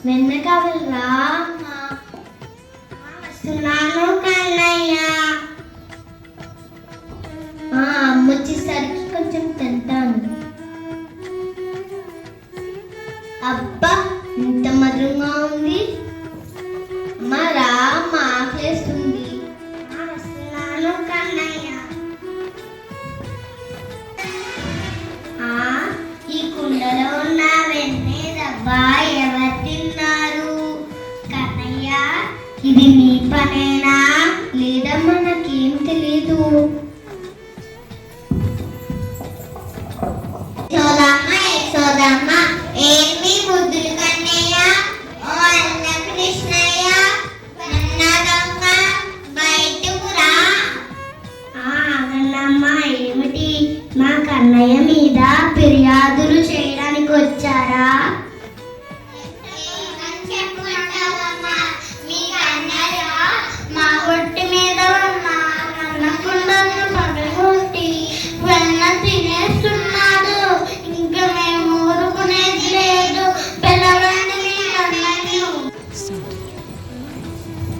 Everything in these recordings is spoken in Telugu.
వెన్న కావాలరా? వస్తున్నాను కన్నయ్య. అమ్మ వచ్చేసరికి కొంచెం తింటాను. అబ్బా ఇంత మధురంగా ఉంది. అమ్మ రా, అమ్మ ఆకలేస్తుంది. వస్తున్నాను కన్నయ్య. ఈ కుండలో ఉన్న వెన్నే దబ్బా ఎవరు తిన్నారు? కన్నయ్య, ఇది నీ పనేనా లేదా మనకేం తెలీదు. యశోదమ్మ ఏమి బుద్ధులు కన్నయ్య? ఓ అన్న కృష్ణయ్య, దొంగ బయటకు రా. అన్నమ్మ ఏమిటి? మా కన్నయ్య మీద ఫిర్యాదులు చేయడానికి వచ్చారా? మీ కన్నయ్య మా కొట్టి మీద ఉన్న కన్నకుండను పగలగొట్టి వెన్న తినేస్తున్నాడు. ఇంకా మేము ఊరుకునేది లేదు. పిల్లలండి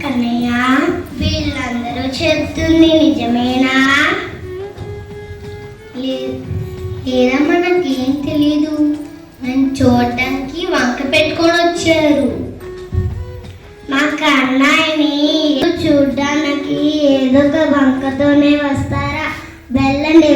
కన్నయ్య, వీళ్ళందరూ చెప్తుంది నిజమేనా లేదా మనకేం తెలీదు? నన్ను చూడటానికి వంక పెట్టుకొని వచ్చారు. మా కన్నయ్యని చూడ్డానికి ఏదో ఒక వంకతోనే వస్తారా? వెళ్ళండి